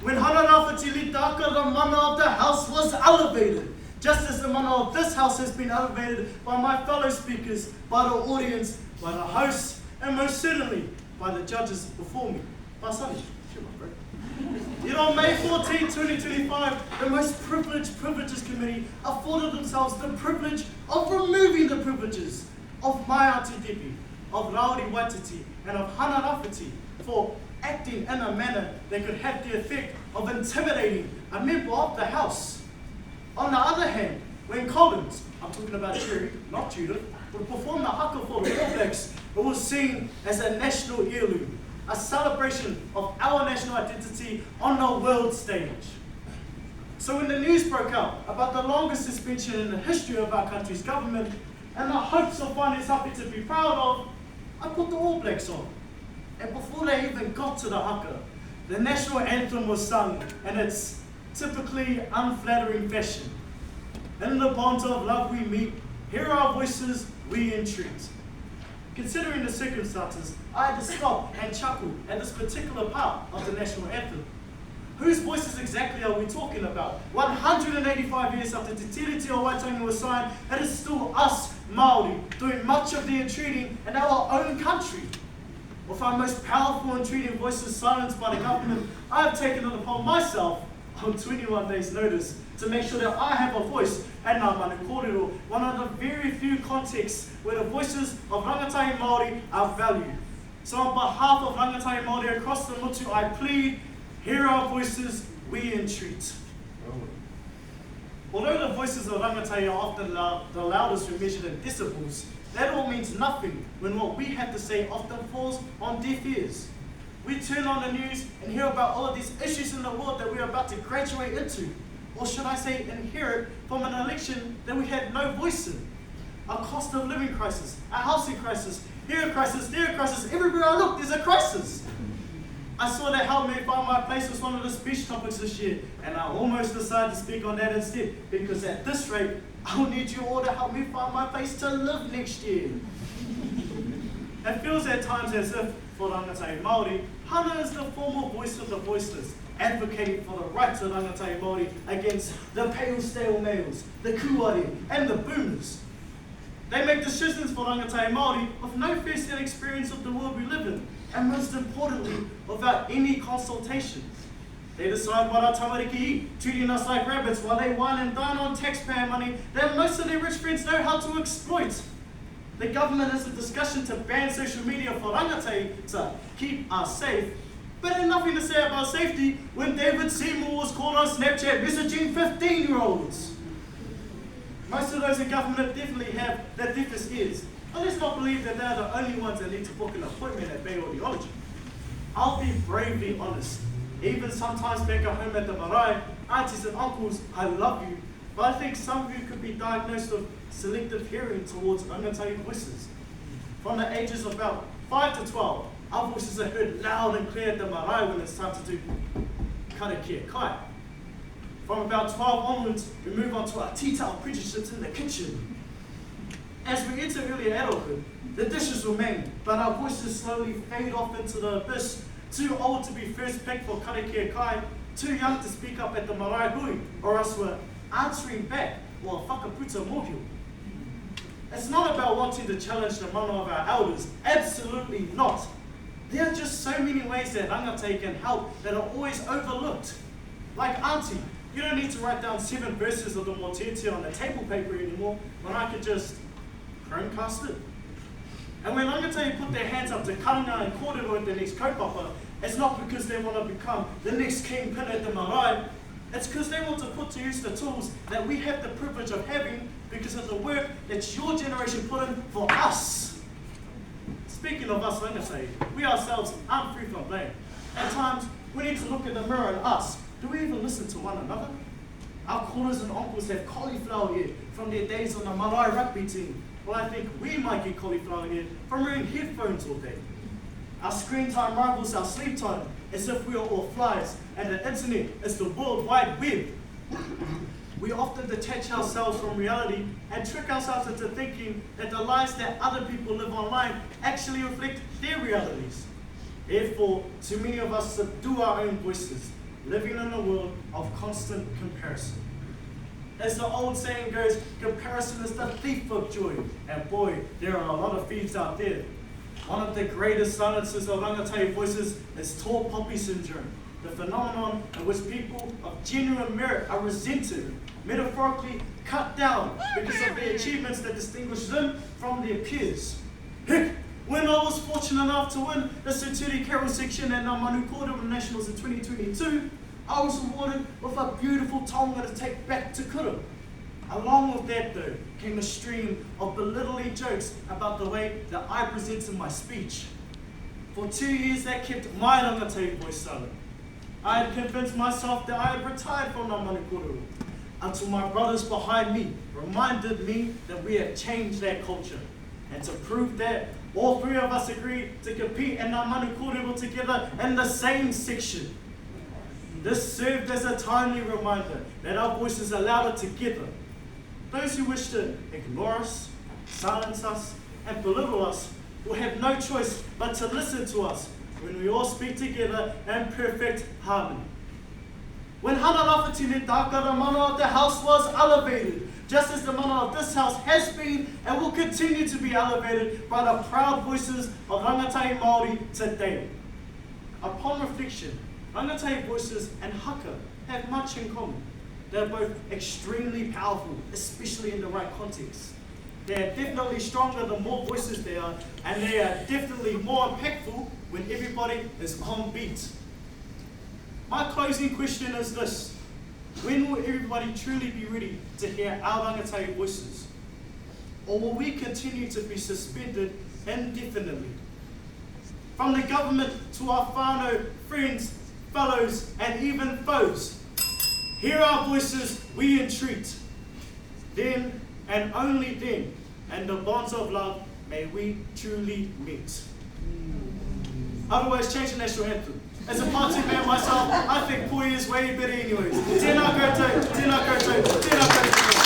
When Hanarafati the mana of the house was elevated, just as the mana of this house has been elevated by my fellow speakers, by the audience, by the host, and most certainly by the judges before me. Pasani, yet on May 14, 2025, the most privileged Privileges Committee afforded themselves the privilege of removing the privileges of my Auntie Debbie, of Rauri Waititi, and of Hanarafati for acting in a manner that could have the effect of intimidating a member of the House. On the other hand, when Collins, I'm talking about Cherry, not Judith, would perform the haka for the All Blacks, it was seen as a national heirloom, a celebration of our national identity on the world stage. So when the news broke out about the longest suspension in the history of our country's government and the hopes of finding something to be proud of, I put the All Blacks on. And before they even got to the haka, the national anthem was sung in its typically unflattering fashion. In the bonds of love we meet, hear our voices, we entreat. Considering the circumstances, I had to stop and chuckle at this particular part of the national anthem. Whose voices exactly are we talking about? 185 years after Te Tiriti o Waitangi was signed, it is still us, Māori, doing much of the entreating in our own country. With our most powerful entreating voices silenced by the government, I have taken it upon myself on 21 days' notice to make sure that I have a voice and Manu Korero, one of the very few contexts where the voices of rangatahi Māori are valued. So on behalf of rangatahi Māori across the Mutu, I plead, hear our voices, we entreat. Although the voices of rangatahi are often the loudest when measured in decibels, that all means nothing when what we have to say often falls on deaf ears. We turn on the news and hear about all of these issues in the world that we are about to graduate into. Or should I say inherit from an election that we had no voice in. A cost of living crisis, a housing crisis, here a crisis, there a crisis, everywhere I look there's a crisis. I saw that Help Me Find My Place was one of the speech topics this year, and I almost decided to speak on that instead, because at this rate, I'll need you all to help me find my place to live next year. It feels at times as if, for rangatahi Māori, Hana is the formal voice of the voiceless, advocating for the rights of rangatahi Māori against the pale stale males, the kuare, and the boomers. They make decisions for rangatahi Māori with no first-hand experience of the world we live in, and most importantly, without any consultation. They decide what our tamariki eat, treating us like rabbits while they wine and dine on taxpayer money that most of their rich friends know how to exploit. The government has a discussion to ban social media for rangatahi to keep us safe, but had nothing to say about safety when David Seymour was caught on Snapchat messaging 15-year-olds. Most of those in government definitely have the deafest ears, but let's not believe that they're the only ones that need to book an appointment at Bay Audiology. I'll be bravely honest. Even sometimes back at home at the marae, aunties and uncles, I love you, but I think some of you could be diagnosed with selective hearing towards rangatahi voices. From the ages of about 5 to 12, our voices are heard loud and clear at the marae when it's time to do karakia kai. From about 12 onwards, we move on to our tea-towel apprenticeships in the kitchen. As we enter early adulthood, the dishes remain, but our voices slowly fade off into the abyss. Too old to be first picked for karakia kai, too young to speak up at the marae hui, or else we're answering back or whakaputa mohio. It's not about wanting to challenge the mana of our elders, absolutely not. There are just so many ways that rangatahi can help that are always overlooked. Like auntie, you don't need to write down 7 verses of the motete on the table paper anymore when I could just Chromecast it. And when rangatahi put their hands up to karanga and Korero at the next kaupapa, it's not because they want to become the next kingpin at the marae, it's because they want to put to use the tools that we have the privilege of having because of the work that your generation put in for us. Speaking speaking of us Rangatai, we ourselves aren't free from blame. At times, we need to look in the mirror and ask, do we even listen to one another? Our coolers and uncles have cauliflower ear from their days on the Marae rugby team. Well, I think we might get cauliflower ear from wearing headphones all day. Our screen time rivals our sleep time, as if we are all flies, and the internet is the World Wide Web. We often detach ourselves from reality and trick ourselves into thinking that the lives that other people live online actually reflect their realities. Therefore, too many of us subdue our own voices, living in a world of constant comparison. As the old saying goes, comparison is the thief of joy. And boy, there are a lot of thieves out there. One of the greatest silences of Rangatai voices is tall poppy syndrome, the phenomenon in which people of genuine merit are resented, metaphorically cut down because of the achievements that distinguish them from their peers. Heck, when I was fortunate enough to win the Century Carol section at Manu Korero Nationals in 2022, I was awarded with a beautiful taonga to take back to Kura. Along with that though, came a stream of belittling jokes about the way that I presented my speech. For 2 years that kept my Rangatai voice silent. I had convinced myself that I had retired from Manu Korero, until my brothers behind me reminded me that we have changed that culture. And to prove that, all three of us agreed to compete in Manu Korero together in the same section. This served as a timely reminder that our voices are louder together. Those who wish to ignore us, silence us, and belittle us will have no choice but to listen to us when we all speak together in perfect harmony. When Hanarafati Taka, the mana of the house was elevated, just as the mana of this house has been and will continue to be elevated by the proud voices of Rangatai Māori today. Upon reflection, Rangatai voices and haka have much in common. They are both extremely powerful, especially in the right context. They are definitely stronger the more voices there are, and they are definitely more impactful when everybody is on beat. My closing question is this: when will everybody truly be ready to hear our Rangatai voices? Or will we continue to be suspended indefinitely? From the government to our whānau, friends, fellows, and even foes, hear our voices, we entreat. Then, and only then, and the bonds of love, may we truly meet. Otherwise, change the national anthem. As a party man myself, I think Pui is way better anyways. Tēnā koutou, tēnā koutou, tēnā koutou.